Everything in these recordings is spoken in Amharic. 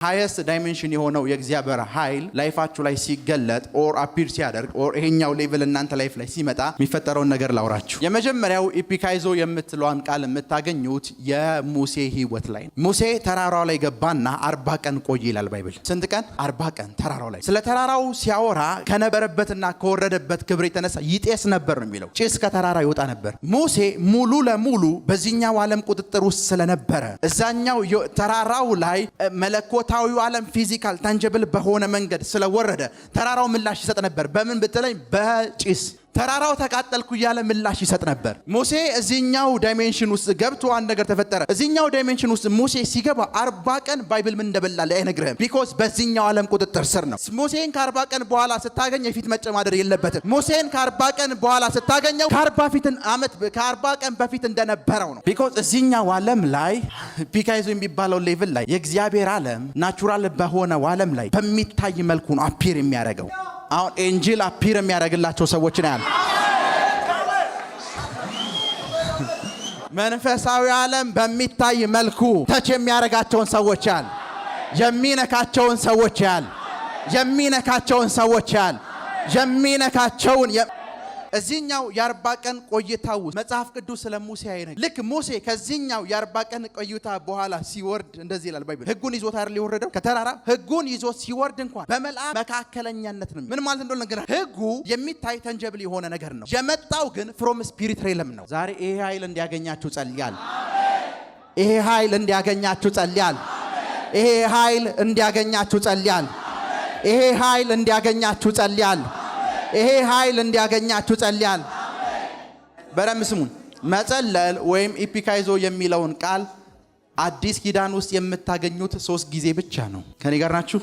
ሃይስት ዳይሜንሽን የሆነው የእግዚአብሔር ኃይል ላይፋችሁ ላይ ሲገለጥ ኦር አፒር ሲያደርግ ኦር ይሄኛው ሌቭል እናንተ ላይፍ ላይ ሲመጣ የሚፈጠረውን ነገር ላውራችሁ። የመጀመሪያው ኢፒካይዞ የምትለዋን ቃል የምታገኙት የሙሴ ህይወት ላይ ነው። ሙሴ ተራራው ላይ ገባና 40 ቀን ቆየ ይላል ባይብል። ስንት ቀን? 40 ቀን ተራራው ላይ። ስለ ተራራው ሲያወራ ከነበረበትና ከወረደበት ክብር የተነሳ ይጤስ ነበር ነው የሚለው። ጭስ ከተራራ ይወጣ ነበር። ሙሴ ሙሉ ለሙሉ በዚህኛው ዓለም ቁጥጥር ውስጥ ስለነበረ እዛኛው ተራራው ላይ መለኮታዊው ዓለም ፊዚካል ታንጀብል በሆነ መንገድ ስለወረደ ተራራው ምላሽ ይሰጥ ነበር። በምን ብትለኝ? በጭስ። ተራራው ተቃጠልኩ እያለ ምላሽ ይሰጥ ነበር። ሙሴ እዚህኛው ዳይሜንሽን ውስጥ ገብቶ አንድ ነገር ተፈጠረ። እዚህኛው ዳይሜንሽን ውስጥ ሙሴ ሲገባ 40 ቀን ባይብል ምን እንደበላለ አይነግርህም። ቢኮዝ በዚህኛው ዓለም ቁጥጥር ስር ነው። ሙሴን ከ40 ቀን በኋላ ስታገኝ የፊት መጨማደር የለበትም። ሙሴን ከ40 ቀን በኋላ ስታገኘው ከ40 ቀን በፊት እንደነበረው ነው። ቢኮዝ እዚህኛው ዓለም ላይ ፒካይዞ የሚባለው ሌቭል ላይ የእግዚአብሔር ዓለም ናቹራል በሆነው ዓለም ላይ በሚታይ መልኩ ነው አፒር የሚያደርገው። አሁን ኤንጅል አፒር የሚያደርግላቸው ሰዎች ነው ያለ። መንፈሳዊ ዓለም በሚታይ መልኩ ተች የሚያደርጋቸውን ሰዎች ያል፣ የሚነካቸውን ሰዎች ያል፣ የሚነካቸውን ሰዎች ያል፣ የሚነካቸውን እዚህኛው የ40 ቀን ቆይታ ውስጥ መጽሐፍ ቅዱስ ስለ ሙሴ አይነግር። ልክ ሙሴ ከዚህኛው የ40 ቀን ቆይታ በኋላ ሲወርድ እንደዚህ ይላል ባይብል። ህጉን ይዞት አይደል የወረደው ከተራራ? ህጉን ይዞት ሲወርድ እንኳን በመልአክ መካከለኛነት ነው። ምን ማለት እንደሆነ ነገር ህጉ የሚታይ ተንጀብል የሆነ ነገር ነው። የመጣው ግን ፍሮም ስፒሪት ሬልም ነው። ዛሬ ይሄ ኃይል እንዲያገኛችሁ ጸልያል። ይሄ ኃይል እንዲያገኛችሁ ጸልያል። ይሄ ኃይል እንዲያገኛችሁ ጸልያል። ይሄ ኃይል እንዲያገኛችሁ ጸልያል። ይሄ ኃይል እንዲያገኛችሁ ጸልያል። በደም ስሙን። መጸለል ወይም ኢፒካይዞ የሚለውን ቃል አዲስ ኪዳን ውስጥ የምታገኙት 3 ጊዜ ብቻ ነው። ከኔ ጋር ናችሁ?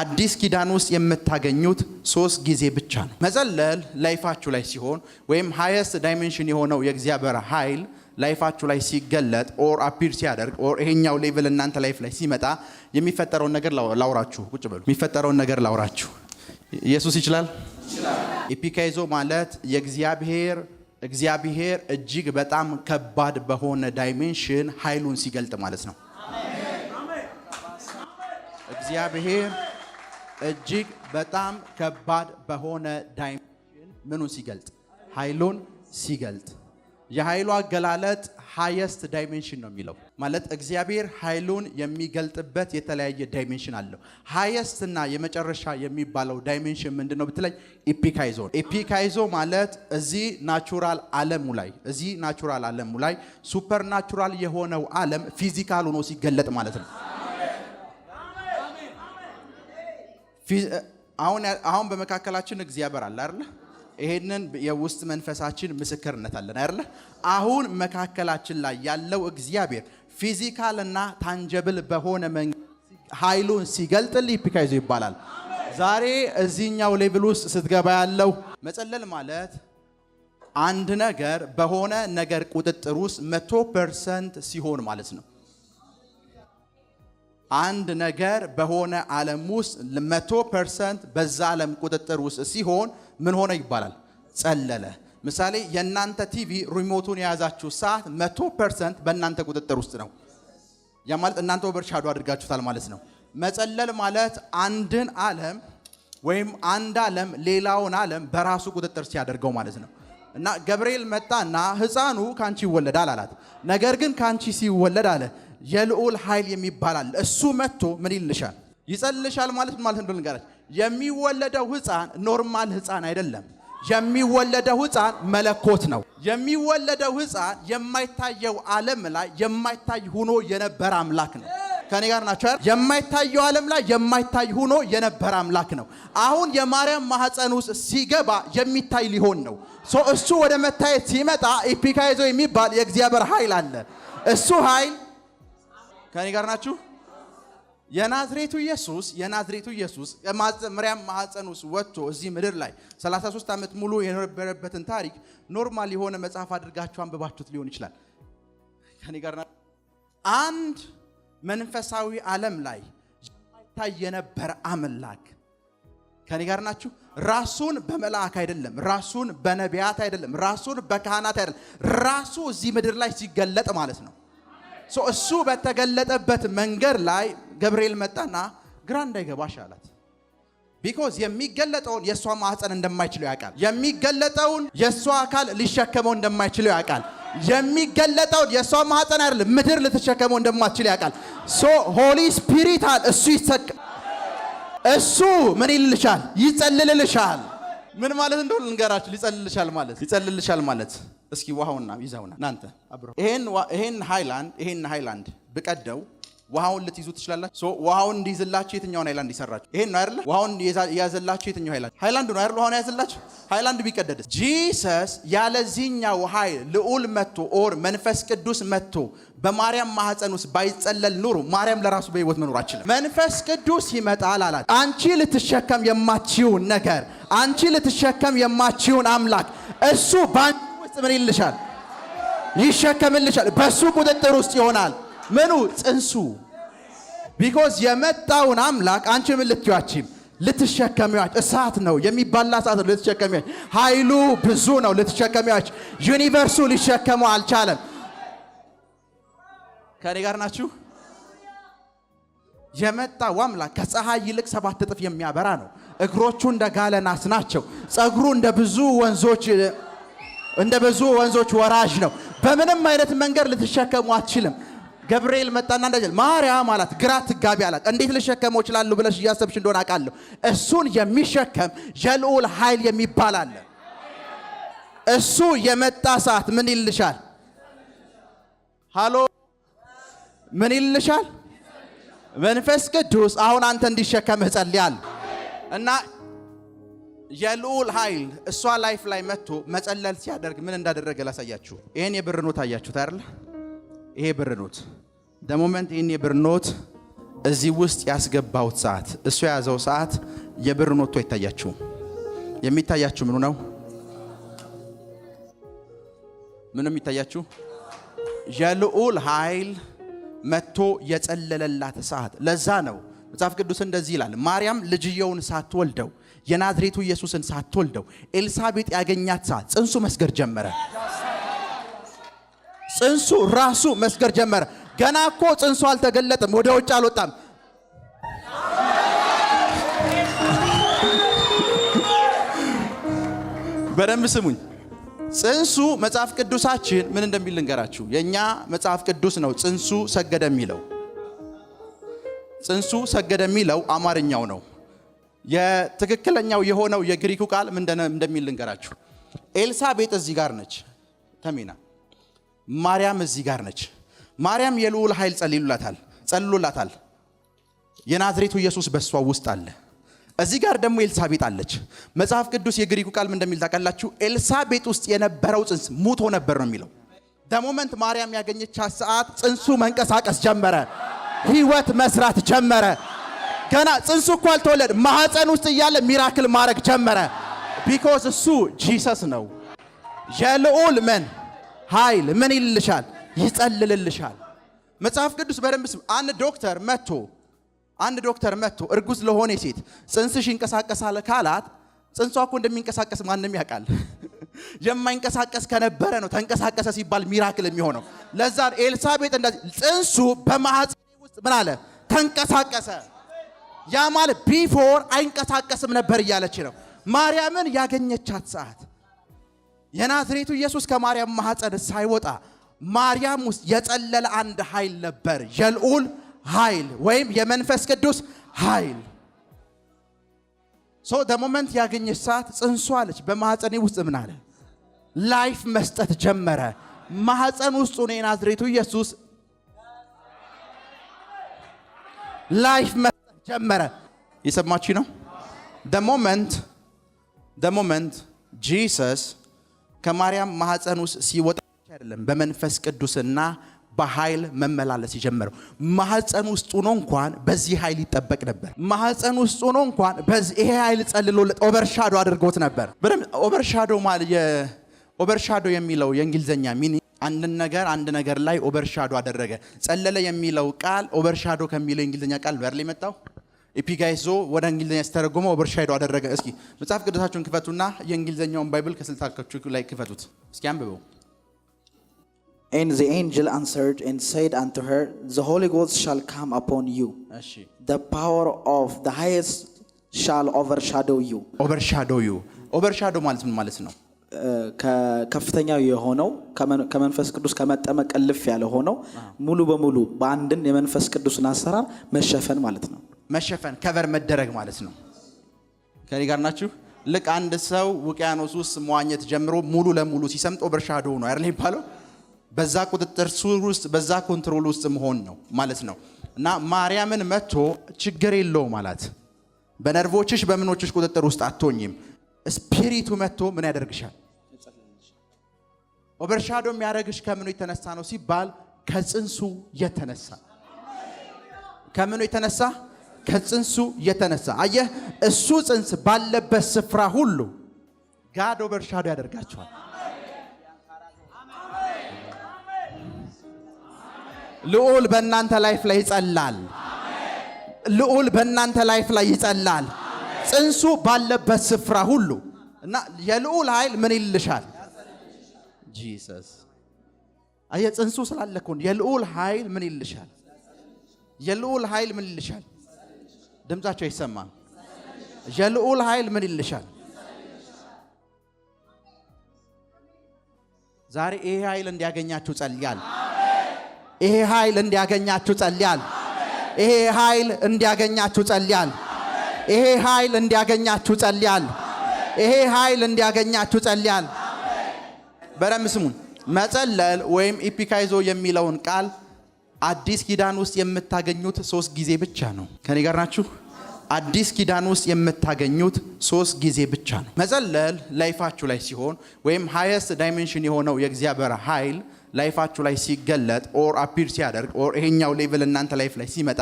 አዲስ ኪዳን ውስጥ የምታገኙት 3 ጊዜ ብቻ ነው። መጸለል ላይፋችሁ ላይ ሲሆን ወይም ሃይስት ዳይሜንሽን የሆነው የእግዚአብሔር ኃይል ላይፋችሁ ላይ ሲገለጥ ኦር አፒር ሲያደርግ ኦር ይሄኛው ሌቭል እናንተ ላይፍ ላይ ሲመጣ የሚፈጠረውን ነገር ላውራችሁ። ቁጭ በሉ። የሚፈጠረውን ነገር ላውራችሁ። ኢየሱስ ይችላል። ኢፒካይዞ ማለት እግዚአብሔር እጅግ በጣም ከባድ በሆነ ዳይሜንሽን ኃይሉን ሲገልጥ ማለት ነው። እግዚአብሔር እጅግ በጣም ከባድ በሆነ ዳይሜንሽን ምኑን ሲገልጥ? ኃይሉን ሲገልጥ። የኃይሉ አገላለጥ ሃይስት ዳይሜንሽን ነው የሚለው ማለት እግዚአብሔር ኃይሉን የሚገልጥበት የተለያየ ዳይሜንሽን አለው። ሃይስት እና የመጨረሻ የሚባለው ዳይሜንሽን ምንድነው ብትለኝ? ኢፒካይዞ። ኢፒካይዞ ማለት እዚህ ናቹራል ዓለሙ ላይ ሱፐር ናቹራል የሆነው ዓለም ፊዚካል ሆኖ ሲገለጥ ማለት ነው። አሁን በመካከላችን እግዚአብሔር አለ አይደል? ይሄንን የውስጥ መንፈሳችን ምስክርነት አለን አይደል? አሁን መካከላችን ላይ ያለው እግዚአብሔር ፊዚካል እና ታንጀብል በሆነ መንገድ ኃይሉን ሲገልጥልህ ኢፒካይዞ ይባላል። ዛሬ እዚህኛው ሌቭል ውስጥ ስትገባ ያለው መጸለል ማለት አንድ ነገር በሆነ ነገር ቁጥጥር ውስጥ 100% ሲሆን ማለት ነው። አንድ ነገር በሆነ ዓለም ውስጥ 100% በዛ ዓለም ቁጥጥር ውስጥ ሲሆን ምን ሆነ ይባላል? ጸለለ። ምሳሌ የናንተ ቲቪ ሪሞቱን የያዛችሁ ሰዓት 100% በእናንተ ቁጥጥር ውስጥ ነው። ያ ማለት እናንተ ኦቨርሻዶ አድርጋችሁታል ማለት ነው። መጸለል ማለት አንድን ዓለም ወይም አንድ ዓለም ሌላውን ዓለም በራሱ ቁጥጥር ሲያደርገው ማለት ነው። እና ገብርኤል መጣና ሕፃኑ ካንቺ ይወለዳል አላት። ነገር ግን ካንቺ ሲወለድ አለ የልዑል ኃይል የሚባላል እሱ መጥቶ ምን ይልሻል? ይጸልልሻል ማለት እንደሆነ ነገር የሚወለደው ሕፃን ኖርማል ሕፃን አይደለም። የሚወለደው ሕፃን መለኮት ነው። የሚወለደው ሕፃን የማይታየው ዓለም ላይ የማይታይ ሆኖ የነበረ አምላክ ነው። ከኔ ጋር ናቸው? የማይታየው ዓለም ላይ የማይታይ ሆኖ የነበረ አምላክ ነው። አሁን የማርያም ማህፀን ውስጥ ሲገባ የሚታይ ሊሆን ነው። እሱ ወደ መታየት ሲመጣ ኢፒካይዞ የሚባል የእግዚአብሔር ኃይል አለ። እሱ ኃይል ከኔ ጋር ናችሁ? የናዝሬቱ ኢየሱስ ማርያም ማህፀን ውስጥ ወጥቶ እዚህ ምድር ላይ 33 ዓመት ሙሉ የነበረበትን ታሪክ ኖርማል የሆነ መጽሐፍ አድርጋችሁ አንብባችሁት ሊሆን ይችላል። ከኔ ጋር ናችሁ? አንድ መንፈሳዊ ዓለም ላይ የማይታይ የነበረ አምላክ ከኔ ጋር ናችሁ? ራሱን በመላእክ አይደለም፣ ራሱን በነቢያት አይደለም፣ ራሱን በካህናት አይደለም፣ ራሱ እዚህ ምድር ላይ ሲገለጥ ማለት ነው። እሱ በተገለጠበት መንገድ ላይ ገብርኤል መጣና ግራ እንዳይገባሽ አላት። ቢኮዝ የሚገለጠውን የሷ ማህፀን እንደማይችለው ያውቃል። የሚገለጠውን የሷ አካል ሊሸከመው እንደማይችለው ያውቃል። የሚገለጠውን የሷ ማህፀን አይደለም ምድር ልትሸከመው እንደማትችል ያውቃል። ሶ ሆሊ ስፒሪት አለ እሱ ምን ይልልሻል? ይጸልልልሻል። ምን ማለት እንደሆነ ልንገራችሁ። ሊጸልልሻል ማለት እስኪ ውሃውና ይዛውና እናንተ አብሮ ይሄን ሃይላንድ ብቀደው ውሃውን ልትይዙ ትችላላችሁ። ሶ ውሃውን እንዲይዝላችሁ የትኛውን ሃይላንድ ይሰራችሁ? ይሄን ነው አይደል? ውሃውን ያዘላችሁ የትኛው ሃይላንድ ነው አይደል? ውሃውን ያዘላችሁ ሃይላንድ ቢቀደድስ? ጂሰስ ያለዚህኛው ኃይል ልዑል መጥቶ ኦር መንፈስ ቅዱስ መጥቶ በማርያም ማህፀን ውስጥ ባይጸለል ኑሩ ማርያም ለራሱ በህይወት መኖር አትችልም። መንፈስ ቅዱስ ይመጣል አላት። አንቺ ልትሸከም የማትችውን ነገር፣ አንቺ ልትሸከም የማትችውን አምላክ እሱ ባንቺ ውስጥ ምን ይልሻል? ይሸከምልሻል። በሱ ቁጥጥር ውስጥ ይሆናል። ምኑ? ጽንሱ። ቢኮዝ የመጣውን አምላክ አንቺ ምን ልትያቺም ልትሸከሚያች እሳት ነው የሚባላ እሳት ነው ልትሸከሚያች። ኃይሉ ብዙ ነው ልትሸከሚያች። ዩኒቨርሱ ሊሸከመው አልቻለም። ከኔ ጋር ናችሁ? የመጣው አምላክ ከፀሐይ ይልቅ 7 እጥፍ የሚያበራ ነው። እግሮቹ እንደ ጋለ ናስ ናቸው። ጸጉሩ እንደ ብዙ ወንዞች ወራጅ ነው። በምንም አይነት መንገድ ልትሸከሙ አትችልም። ገብርኤል መጣና እንደዚህ ማርያም አላት። ግራ ትጋቢ አላት። እንዴት ልሸከመው እችላለሁ ብለሽ እያሰብሽ እንደሆነ አውቃለሁ። እሱን የሚሸከም የልዑል ኃይል የሚባል አለ። እሱ የመጣ ሰዓት ምን ይልሻል? ሃሎ ምን ይልሻል? መንፈስ ቅዱስ አሁን አንተ እንዲሸከምህ ጸልያለሁ እና የልዑል ኃይል እሷ ላይፍ ላይ መጥቶ መጸለል ሲያደርግ ምን እንዳደረገ ላሳያችሁ። ይሄን የብር ኖት አያችሁት አይደል? ይሄ ብር ኖት ደሞመንት ይሄን የብር ኖት እዚህ ውስጥ ያስገባውት ሰዓት እሱ የያዘው ሰዓት የብር ኖቱ አይታያችሁም። የሚታያችሁ ምኑ ነው? ምንም የሚታያችሁ የልዑል ኃይል መጥቶ የጸለለላት ሰዓት። ለዛ ነው መጽሐፍ ቅዱስ እንደዚህ ይላል፣ ማርያም ልጅየውን ሳትወልደው የናዝሬቱ ኢየሱስን ሳትወልደው ኤልሳቤጥ ያገኛት ሰዓት ጽንሱ መስገር ጀመረ። ጽንሱ ራሱ መስገር ጀመረ። ገና እኮ ጽንሱ አልተገለጠም፣ ወደ ውጭ አልወጣም። በደንብ ስሙኝ። ጽንሱ መጽሐፍ ቅዱሳችን ምን እንደሚል ልንገራችሁ። የኛ መጽሐፍ ቅዱስ ነው ጽንሱ ሰገደ የሚለው። ጽንሱ ሰገደ የሚለው አማርኛው ነው። የትክክለኛው የሆነው የግሪኩ ቃል ምን እንደሚል ልንገራችሁ። ኤልሳቤጥ እዚህ ጋር ነች ተሚና፣ ማርያም እዚህ ጋር ነች። ማርያም የልዑል ኃይል ጸልሎላታል። የናዝሬቱ ኢየሱስ በሷ ውስጥ አለ። እዚህ ጋር ደግሞ ኤልሳቤጥ አለች። መጽሐፍ ቅዱስ የግሪኩ ቃል ምን እንደሚል ታውቃላችሁ? ኤልሳቤጥ ውስጥ የነበረው ጽንስ ሙቶ ነበር ነው የሚለው። ደሞመንት ማርያም ያገኘቻት ሰዓት ጽንሱ መንቀሳቀስ ጀመረ፣ ህይወት መስራት ጀመረ። ገና ጽንሱ እኮ አልተወለደ፣ ማህፀን ውስጥ እያለ ሚራክል ማድረግ ጀመረ። ቢኮዝ እሱ ጂሰስ ነው። የልዑል ምን ኃይል ምን ይልልሻል? ይጸልልልሻል። መጽሐፍ ቅዱስ በደንብ አንድ ዶክተር መጥቶ እርጉዝ ለሆነ ሴት ጽንስሽ ይንቀሳቀሳል ካላት ጽንሷ እኮ እንደሚንቀሳቀስ ማንም ያውቃል። የማይንቀሳቀስ ከነበረ ነው ተንቀሳቀሰ ሲባል ሚራክል የሚሆነው። ለዛ ኤልሳቤጥ እንደዚህ ጽንሱ በማህፀን ውስጥ ምን አለ? ተንቀሳቀሰ። ያ ማለት ቢፎር አይንቀሳቀስም ነበር እያለች ነው። ማርያምን ያገኘቻት ሰዓት የናዝሬቱ ኢየሱስ ከማርያም ማህፀን ሳይወጣ ማርያም ውስጥ የጸለለ አንድ ኃይል ነበር፣ የልዑል ኃይል ወይም የመንፈስ ቅዱስ ኃይል። ሶ ደሞመንት ያገኘች ሰዓት ጽንሷ አለች በማህፀኔ ውስጥ ምን አለ? ላይፍ መስጠት ጀመረ። ማህፀን ውስጥ ነው የናዝሬቱ ኢየሱስ ላይፍ መስጠት ጀመረ። የሰማችሁ ነው? ደሞመንት ጂሰስ ከማርያም ማህፀን ውስጥ ሲወጣ አይደለም በመንፈስ ቅዱስና በኃይል መመላለስ የጀመረው። ማህፀን ውስጥ ሆኖ እንኳን በዚህ ኃይል ይጠበቅ ነበር። ማህፀን ውስጥ ሆኖ እንኳን በዚህ ይሄ ኃይል ጸልሎለት ኦቨርሻዶ አድርጎት ነበር። ኦቨርሻዶ የሚለው የእንግሊዘኛ ሚኒ አንድ ነገር ላይ ኦቨርሻዶ አደረገ። ጸለለ የሚለው ቃል ኦቨርሻዶ ከሚለው የእንግሊዘኛ ቃል በርሊ መጣው ኢፒጋይዞ ወደ እንግሊዘኛ ተረጎመው ኦቨርሻዶ አደረገ። እስኪ መጽሐፍ ቅዱሳችሁን ክፈቱና የእንግሊዘኛውን ባይብል ከስልታችሁ ላይ ክፈቱት። እስኪ አንብበው። And the angel answered and said unto her, The Holy Ghost shall come upon you. The power of the highest shall overshadow you. Overshadow you. Overshadow ማለት ምን ማለት ነው? ከከፍተኛው የሆነው ከመንፈስ ቅዱስ ከመጠመቅ እልፍ ያለ ሆነው ሙሉ በሙሉ በአንድን የመንፈስ ቅዱስን አሰራር መሸፈን ማለት ነው። መሸፈን ከቨር መደረግ ማለት ነው። ከኔ ጋር ናችሁ? ልክ አንድ ሰው ውቅያኖስ ውስጥ መዋኘት ጀምሮ ሙሉ ለሙሉ ሲሰምጥ ኦቨርሻዶው ነው አይደል የሚባለው? በዛ ቁጥጥር ውስጥ በዛ ኮንትሮል ውስጥ መሆን ነው ማለት ነው። እና ማርያምን መጥቶ ችግር የለውም ማለት በነርቮችሽ በምኖችሽ ቁጥጥር ውስጥ አትሆኝም። ስፒሪቱ መጥቶ ምን ያደርግሻል? ኦቨርሻዶ የሚያደርግሽ ከምኑ የተነሳ ነው ሲባል ከጽንሱ የተነሳ። ከምኑ የተነሳ? ከጽንሱ የተነሳ። አየህ፣ እሱ ጽንስ ባለበት ስፍራ ሁሉ ጋድ ኦቨርሻዶ ያደርጋቸዋል። ልዑል በእናንተ ላይፍ ላይ ይጸላል። ልዑል በእናንተ ላይፍ ላይ ይጸላል። ጽንሱ ባለበት ስፍራ ሁሉ እና የልዑል ኃይል ምን ይልሻል? ጂሰስ አየ ጽንሱ ስላለከው የልዑል ኃይል ምን ይልሻል? የልዑል ኃይል ምን ይልሻል? ድምጻቸው ይሰማል። የልዑል ኃይል ምን ይልሻል? ዛሬ ይሄ ኃይል እንዲያገኛችሁ ጸልያል። ይሄ ኃይል እንዲያገኛችሁ ጸልያል። ይሄ ኃይል እንዲያገኛችሁ ጸልያል። ይሄ ኃይል እንዲያገኛችሁ ጸልያል። ይሄ ኃይል እንዲያገኛችሁ ጸልያል። በደንብ ስሙን። መጸለል ወይም ኢፒካይዞ የሚለውን ቃል አዲስ ኪዳን ውስጥ የምታገኙት 3 ጊዜ ብቻ ነው። ከኔ ጋር ናችሁ? አዲስ ኪዳን ውስጥ የምታገኙት 3 ጊዜ ብቻ ነው። መጸለል ላይፋችሁ ላይ ሲሆን ወይም ሃይስት ዳይሜንሽን የሆነው የእግዚአብሔር ኃይል ላይፋችሁ ላይ ሲገለጥ ኦር አፒር ሲያደርግ ኦር ይሄኛው ሌቭል እናንተ ላይፍ ላይ ሲመጣ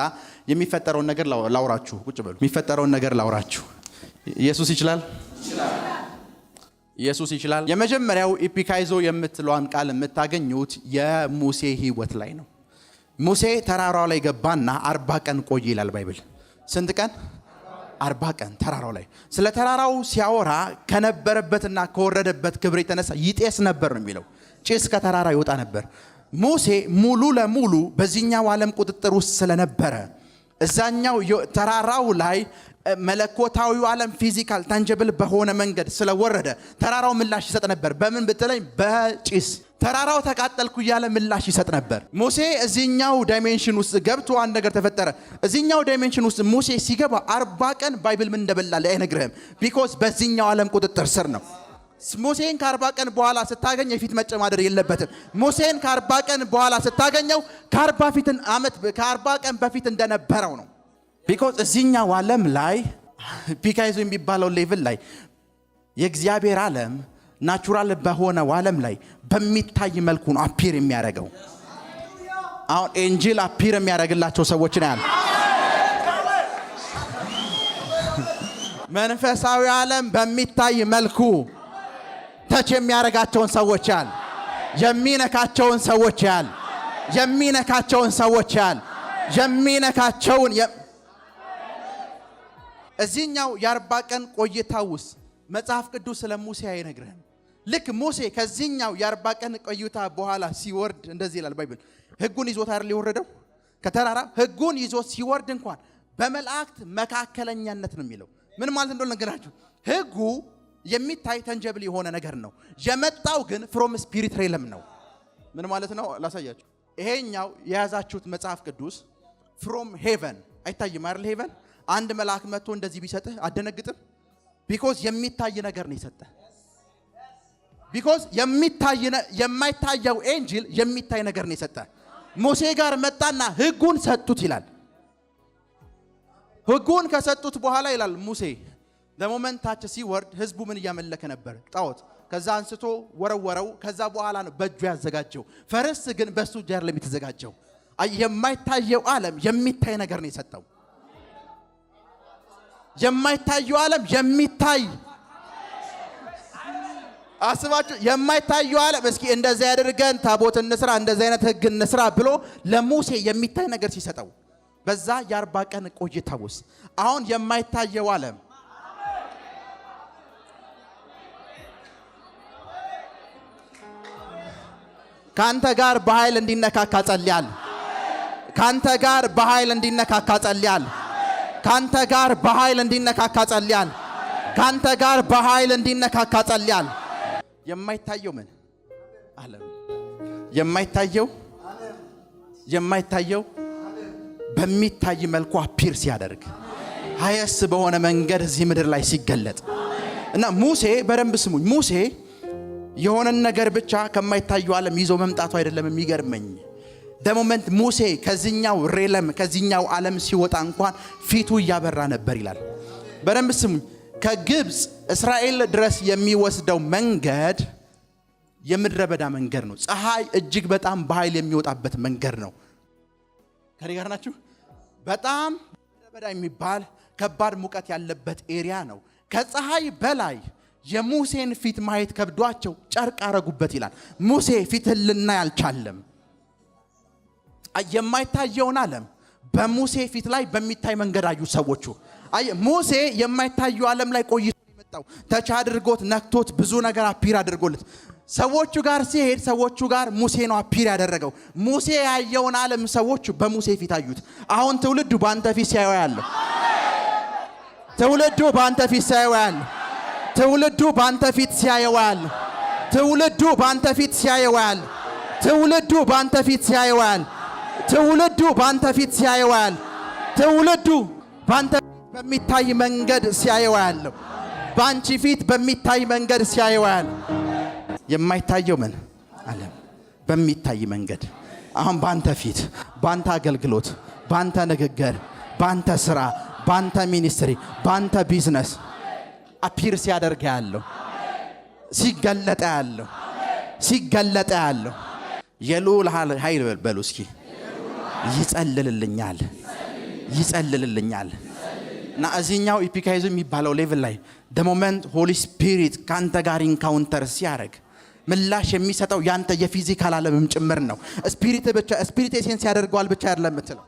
የሚፈጠረውን ነገር ላውራችሁ። ቁጭ በሉ። የሚፈጠረውን ነገር ላውራችሁ። ኢየሱስ ይችላል። ኢየሱስ ይችላል። የመጀመሪያው ኢፒካይዞ የምትለዋን ቃል የምታገኙት የሙሴ ህይወት ላይ ነው። ሙሴ ተራራው ላይ ገባና 40 ቀን ቆየ ይላል ባይብል። ስንት ቀን? 40 ቀን ተራራው ላይ። ስለ ተራራው ሲያወራ ከነበረበትና ከወረደበት ክብር የተነሳ ይጤስ ነበር ነው የሚለው። ጭስ ከተራራ ይወጣ ነበር። ሙሴ ሙሉ ለሙሉ በዚህኛው ዓለም ቁጥጥር ውስጥ ስለነበረ እዛኛው ተራራው ላይ መለኮታዊው ዓለም ፊዚካል ታንጀብል በሆነ መንገድ ስለወረደ ተራራው ምላሽ ይሰጥ ነበር። በምን ብትለኝ? በጭስ። ተራራው ተቃጠልኩ እያለ ምላሽ ይሰጥ ነበር። ሙሴ እዚህኛው ዳይሜንሽን ውስጥ ገብቶ አንድ ነገር ተፈጠረ። እዚህኛው ዳይሜንሽን ውስጥ ሙሴ ሲገባ 40 ቀን ባይብል ምን እንደበላ አይነግርህም። ቢኮዝ በዚህኛው ዓለም ቁጥጥር ስር ነው። ሙሴን ከ40 ቀን በኋላ ስታገኝ የፊት መጨማደር የለበትም። ሙሴን ከ40 ቀን በኋላ ስታገኘው ከ40 ቀን በፊት እንደነበረው ነው። ቢኮዝ እዚህኛው ዓለም ላይ ፒካይዞ የሚባለው ሌቭል ላይ የእግዚአብሔር ዓለም ናቹራል በሆነው ዓለም ላይ በሚታይ መልኩ ነው አፒር የሚያደርገው። አሁን ኤንጅል አፒር የሚያደርግላቸው ሰዎች ነው ያለ። መንፈሳዊ ዓለም በሚታይ መልኩ ተች የሚያደርጋቸውን ሰዎች ያል፣ የሚነካቸውን ሰዎች ያል፣ የሚነካቸውን ሰዎች ያል፣ የሚነካቸውን እዚህኛው የ40 ቀን ቆይታ ውስጥ መጽሐፍ ቅዱስ ስለ ሙሴ አይነግርህም። ልክ ሙሴ ከዚህኛው የ40 ቀን ቆይታ በኋላ ሲወርድ እንደዚህ ይላል ባይብል። ህጉን ይዞት አይደል የወረደው ከተራራ? ህጉን ይዞ ሲወርድ እንኳን በመላእክት መካከለኛነት ነው የሚለው። ምን ማለት እንደሆነ ነገራችሁ። ህጉ የሚታይ ተንጀብል የሆነ ነገር ነው። የመጣው ግን ፍሮም ስፒሪት ሬለም ነው። ምን ማለት ነው ላሳያችሁ። ይሄኛው የያዛችሁት መጽሐፍ ቅዱስ ፍሮም ሄቨን አይታይም አይደል? ሄቨን አንድ መልአክ መጥቶ እንደዚህ ቢሰጥህ አደነግጥም? ቢኮዝ የሚታይ ነገር ነው የሰጠህ። ቢኮዝ የማይታየው ኤንጅል የሚታይ ነገር ነው የሰጠህ። ሙሴ ጋር መጣና ህጉን ሰጡት ይላል። ህጉን ከሰጡት በኋላ ይላል ሙሴ ለሞመንት ታች ሲወርድ ህዝቡ ምን እያመለከ ነበር? ጣዖት። ከዛ አንስቶ ወረወረው። ከዛ በኋላ ነው በእጁ ያዘጋጀው። ፈረስ ግን በሱ ጀር ለሚተዘጋጀው የማይታየው ዓለም የሚታይ ነገር ነው የሰጠው። የማይታየው ዓለም የሚታይ አስባችሁ፣ የማይታየው ዓለም እስኪ እንደዚህ ያድርገን ታቦት እንስራ እንደዚህ አይነት ህግ እንስራ ብሎ ለሙሴ የሚታይ ነገር ሲሰጠው በዛ የ40 ቀን ቆይታ ውስጥ አሁን የማይታየው ዓለም ካንተ ጋር በኃይል እንዲነካካ ጸልያለሁ። ካንተ ጋር በኃይል እንዲነካካ ጸልያለሁ። ካንተ ጋር በኃይል እንዲነካካ ጸልያለሁ። ካንተ ጋር በኃይል እንዲነካካ ጸልያለሁ። የማይታየው ምን ዓለም የማይታየው በሚታይ መልኩ አፒር ሲያደርግ ሃይስ በሆነ መንገድ እዚህ ምድር ላይ ሲገለጥ እና ሙሴ በደንብ ስሙኝ። ሙሴ የሆነ ነገር ብቻ ከማይታየው ዓለም ይዞ መምጣቱ አይደለም የሚገርመኝ። ደሞመንት ሙሴ ከዚህኛው ሬለም ከዚህኛው ዓለም ሲወጣ እንኳን ፊቱ እያበራ ነበር ይላል። በደንብ ስሙኝ። ከግብፅ እስራኤል ድረስ የሚወስደው መንገድ የምድረ በዳ መንገድ ነው። ፀሐይ እጅግ በጣም በኃይል የሚወጣበት መንገድ ነው። ከኔ ጋር ናችሁ? በጣም ምድረ በዳ የሚባል ከባድ ሙቀት ያለበት ኤሪያ ነው። ከፀሐይ በላይ የሙሴን ፊት ማየት ከብዷቸው ጨርቅ አረጉበት ይላል። ሙሴ ፊትህን ልናይ አልቻለም። የማይታየውን ዓለም በሙሴ ፊት ላይ በሚታይ መንገድ አዩ ሰዎቹ። ሙሴ የማይታየው ዓለም ላይ ቆይቶ የመጣው ተቻ አድርጎት ነክቶት ብዙ ነገር አፒር አድርጎለት ሰዎቹ ጋር ሲሄድ ሰዎቹ ጋር ሙሴ ነው አፒር ያደረገው። ሙሴ ያየውን ዓለም ሰዎቹ በሙሴ ፊት አዩት። አሁን ትውልዱ ባንተ ፊት ሲያየው ያለው ትውልዱ ባንተ ፊት ሲያየው ያለው ትውልዱ ባንተ ፊት ሲያየው ያለው ትውልዱ ባንተ ፊት ሲያየው ያለው ትውልዱ ባንተ ፊት ሲያየው ያለው ትውልዱ ባንተ ፊት ሲያየው ያለው ትውልዱ ባንተ በሚታይ መንገድ ሲያየው ያለው ባንቺ ፊት በሚታይ መንገድ ሲያየው ያለው የማይታየው ምን ዓለም በሚታይ መንገድ አሁን ባንተ ፊት ባንተ አገልግሎት ባንተ ንግግር ባንተ ስራ ባንተ ሚኒስትሪ ባንተ ቢዝነስ አፒር ሲያደርግ ያለው ሲገለጥ ያለው የልዑል ኃይል በሉ እስኪ ይጸልልልኛል እና እዚህኛው ኢፒካይዝም የሚባለው ሌቭል ላይ ደሞመንት ሆሊ ስፒሪት ካንተ ጋር ኢንካውንተር ሲያደርግ ምላሽ የሚሰጠው ያንተ የፊዚካል ዓለምም ጭምር ነው። ስፒሪት ብቻ ስፒሪት ሴንስ ያደርገዋል ብቻ አይደለም የምትለው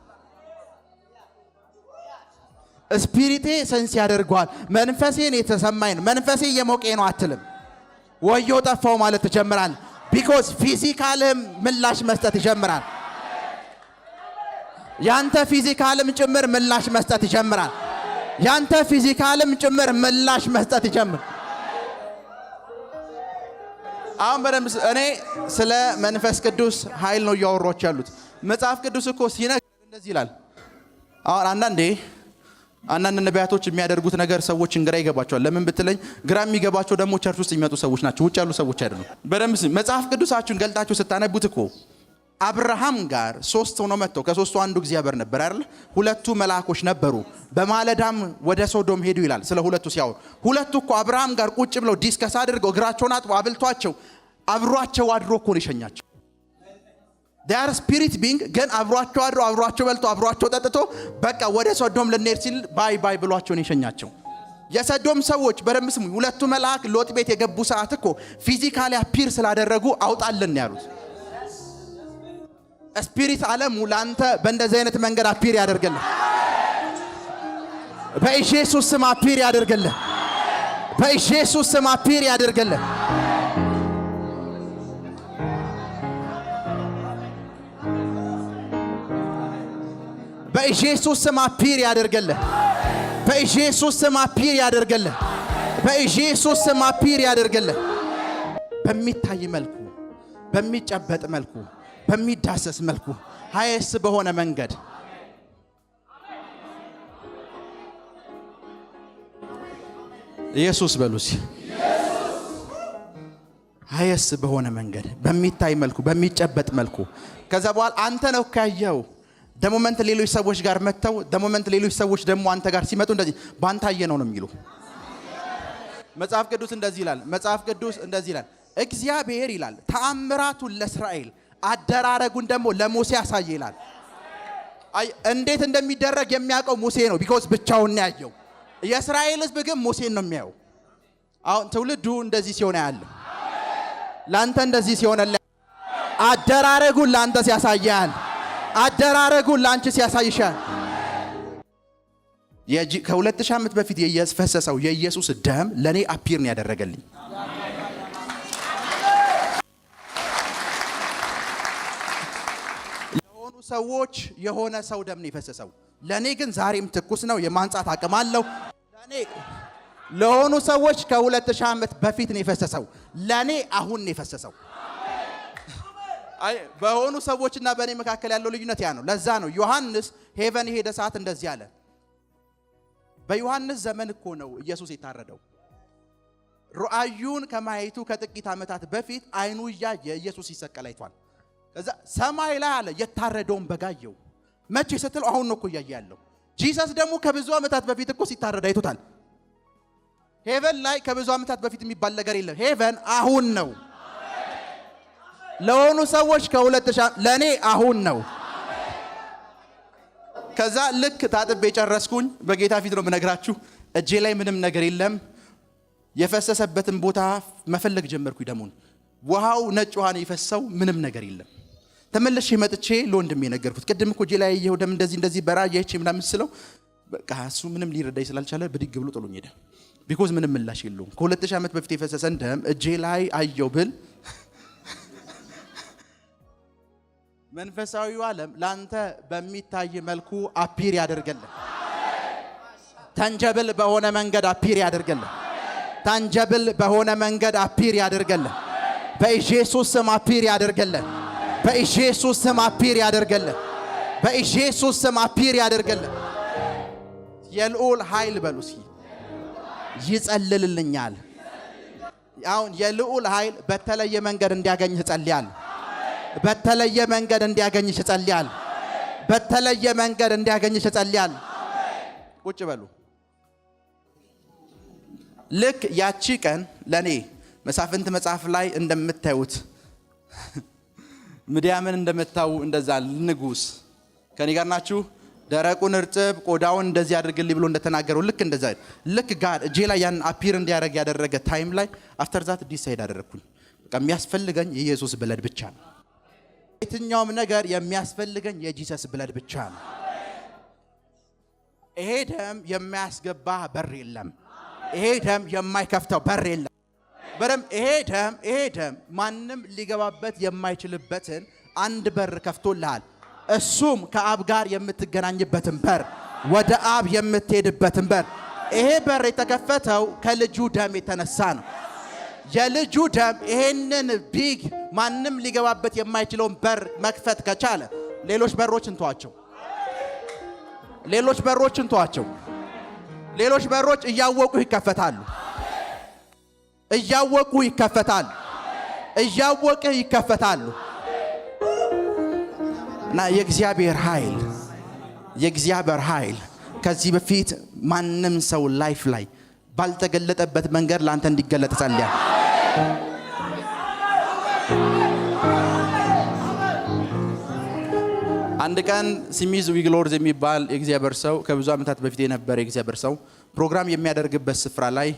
ስፒሪቴ ሴንስ ያደርገዋል። መንፈሴን የተሰማኝ ነው መንፈሴ የሞቄ ነው አትልም። ወዮ ጠፋው ማለት ትጀምራል። ቢኮዝ ፊዚካልም ምላሽ መስጠት ይጀምራል። ያንተ ፊዚካልም ጭምር ምላሽ መስጠት ይጀምራል። ያንተ ፊዚካልም ጭምር ምላሽ መስጠት ይጀምራል። አሁን በደንብ እኔ ስለ መንፈስ ቅዱስ ኃይል ነው እያወራች ያሉት። መጽሐፍ ቅዱስ እኮ ሲነግር እንደዚህ ይላል። አሁን አንዳንድ ነቢያቶች የሚያደርጉት ነገር ሰዎች ግራ ይገባቸዋል። ለምን ብትለኝ ግራ የሚገባቸው ደግሞ ቸርች ውስጥ የሚመጡ ሰዎች ናቸው፣ ውጭ ያሉ ሰዎች አይደሉም። በደንብ መጽሐፍ ቅዱሳችሁን ገልጣችሁ ስታነቡት እኮ አብርሃም ጋር ሶስት ሆኖ መጥተው ከሶስቱ አንዱ እግዚአብሔር ነበር አይደል? ሁለቱ መልአኮች ነበሩ። በማለዳም ወደ ሶዶም ሄዱ ይላል። ስለ ሁለቱ ሲያወሩ ሁለቱ እኮ አብርሃም ጋር ቁጭ ብለው ዲስከስ አድርገው እግራቸውን አጥበው አብልቷቸው አብሯቸው አድሮ እኮ ነው የሸኛቸው። they are spirit being ግን አብሯቸው አድሮ አብሯቸው በልቶ አብሯቸው ጠጥቶ በቃ ወደ ሶዶም ልንሄድ ሲል ባይ ባይ ብሏቸው ነው የሸኛቸው። የሰዶም ሰዎች በደንብ ስሙኝ። ሁለቱ መልአክ ሎጥ ቤት የገቡ ሰዓት እኮ ፊዚካሊ አፒር ስላደረጉ አውጣልን ያሉት። ስፒሪት ዓለሙ ላንተ በእንደዚህ አይነት መንገድ አፒር ያደርግልህ። በኢየሱስ ስም አፒር ያደርግልህ። በኢየሱስ ስም አፒር ያደርግልህ። በኢየሱስ ስም አፒር ያደርግልህ። በኢየሱስ ስም አፒር ያደርግልህ። በኢየሱስ ስም አፒር ያደርግልህ። በሚታይ መልኩ በሚጨበጥ መልኩ በሚዳሰስ መልኩ ሃይስ በሆነ መንገድ ኢየሱስ በሉሲ ሃይስ በሆነ መንገድ በሚታይ መልኩ በሚጨበጥ መልኩ ከዛ በኋላ አንተ ነው ካየው ደሞመንት ሌሎች ሰዎች ጋር መተው ደሞመንት ሌሎች ሰዎች ደግሞ አንተ ጋር ሲመጡ እንደዚህ ባንታየ ነው የሚሉ መጽሐፍ ቅዱስ እንደዚህ ይላል። መጽሐፍ ቅዱስ እንደዚህ ይላል። እግዚአብሔር ይላል ተአምራቱን ለእስራኤል አደራረጉን ደግሞ ለሙሴ ያሳየ ይላል። እንዴት እንደሚደረግ የሚያውቀው ሙሴ ነው። ቢኮዝ ብቻውን ያየው። የእስራኤል ሕዝብ ግን ሙሴን ነው የሚያየው። አሁን ትውልዱ እንደዚህ ሲሆን ያለ ላንተ እንደዚህ ሲሆን አደራረጉን ላንተ ሲያሳያል። አደራረጉን ላንቺ ሲያሳይሻል። ከ2000 ዓመት በፊት የፈሰሰው የኢየሱስ ደም ለኔ አፒር ነው ያደረገልኝ። ሰዎች የሆነ ሰው ደም ነው የፈሰሰው። ለኔ ግን ዛሬም ትኩስ ነው፣ የማንጻት አቅም አለው። ለሆኑ ሰዎች ከ2000 ዓመት በፊት ነው የፈሰሰው። ለኔ አሁን ነው የፈሰሰው። በሆኑ ሰዎችና በእኔ መካከል ያለው ልዩነት ያ ነው። ለዛ ነው ዮሐንስ ሄቨን የሄደ ሰዓት እንደዚህ አለ። በዮሐንስ ዘመን እኮ ነው ኢየሱስ የታረደው። ራእዩን ከማየቱ ከጥቂት ዓመታት በፊት አይኑ እያየ ኢየሱስ ሲሰቀል አይቷል። ከዛ ሰማይ ላይ አለ የታረደውን በጋየው። መቼ ስትል አሁን ነው እኮ እያየ ያለው። ጂሰስ ደግሞ ከብዙ ዓመታት በፊት እኮ ሲታረድ አይቶታል። ሄቨን ላይ ከብዙ ዓመታት በፊት የሚባል ነገር የለም። ሄቨን አሁን ነው። ለሆኑ ሰዎች ከ2000 ለኔ አሁን ነው። ከዛ ልክ ታጥቤ ጨረስኩኝ። በጌታ ፊት ነው የምነግራችሁ። እጄ ላይ ምንም ነገር የለም። የፈሰሰበትን ቦታ መፈለግ ጀመርኩኝ። ደሙን ውሃው ነጭ ውሃ ነው የፈሰው። ምንም ነገር የለም። ተመልሼ መጥቼ ለወንድሜ ነገርኩት። ቅድም እኮ እጄ ላይ ያየው ደም እንደዚህ በራያቼ ምናምን ስለው በቃ እሱ ምንም ሊረዳኝ ስላልቻለ ብድግ ብሎ ጥሎኝ ሄደ። ቢኮዝ ምንም ምላሽ የለውም። ከ2000 ዓመት በፊት የፈሰሰን ደም እጄ ላይ አየው ብል መንፈሳዊው ዓለም ላንተ በሚታይ መልኩ አፒር ያደርገልህ። ታንጀብል በሆነ መንገድ አፒር ያደርገልህ። ታንጀብል በሆነ መንገድ አፒር ያደርገልህ። በኢየሱስ ስም አፒር ያደርገልህ። በኢየሱስ ስም አፒር ያደርገልህ። በኢየሱስ ስም አፒር ያደርገልህ። የልዑል ኃይል በሉሲ ይጸልልልኛል። አሁን የልዑል ኃይል በተለየ መንገድ እንዲያገኝህ ጸልያለሁ። በተለየ መንገድ እንዲያገኝሽ ጸልያለሁ። በተለየ መንገድ እንዲያገኝሽ ጸልያለሁ። ቁጭ በሉ። ልክ ያቺ ቀን ለኔ መሳፍንት መጽሐፍ ላይ እንደምታዩት ምድያምን እንደመታው እንደዛ ንጉስ ከኔ ጋር ናችሁ። ደረቁን እርጥብ ቆዳውን እንደዚህ አድርግልኝ ብሎ እንደተናገረው ልክ እንደዛ ልክ ጋር እጄ ላይ ያን አፒር እንዲያደርግ ያደረገ ታይም ላይ አፍተር ዛት ዲሳይድ አደረኩኝ። በቃ የሚያስፈልገኝ የኢየሱስ ብለድ ብቻ ነው። የትኛውም ነገር የሚያስፈልገኝ የጂሰስ ብለድ ብቻ ነው። ይሄ ደም የሚያስገባ በር የለም። ይሄ ደም የማይከፍተው በር የለም። በደም ይሄ ደም ማንም ሊገባበት የማይችልበትን አንድ በር ከፍቶልሃል። እሱም ከአብ ጋር የምትገናኝበትን በር፣ ወደ አብ የምትሄድበትን በር። ይሄ በር የተከፈተው ከልጁ ደም የተነሳ ነው። የልጁ ደም ይሄንን ቢግ ማንም ሊገባበት የማይችለውን በር መክፈት ከቻለ ሌሎች በሮችን ተዋቸው። ሌሎች በሮችን ተዋቸው። ሌሎች በሮች እያወቁ ይከፈታሉ። እያወቁ ይከፈታሉ። እያወቁ ይከፈታሉ። እና የእግዚአብሔር ኃይል ከዚህ በፊት ማንም ሰው ላይፍ ላይ ባልተገለጠበት መንገድ ላንተ እንዲገለጥ ጸልያለሁ። አንድ ቀን ሲሚዝ ዊግሎርዝ የሚባል የእግዚአብሔር ሰው ከብዙ ዓመታት በፊት የነበረ የእግዚአብሔር ሰው ፕሮግራም የሚያደርግበት ስፍራ ላይ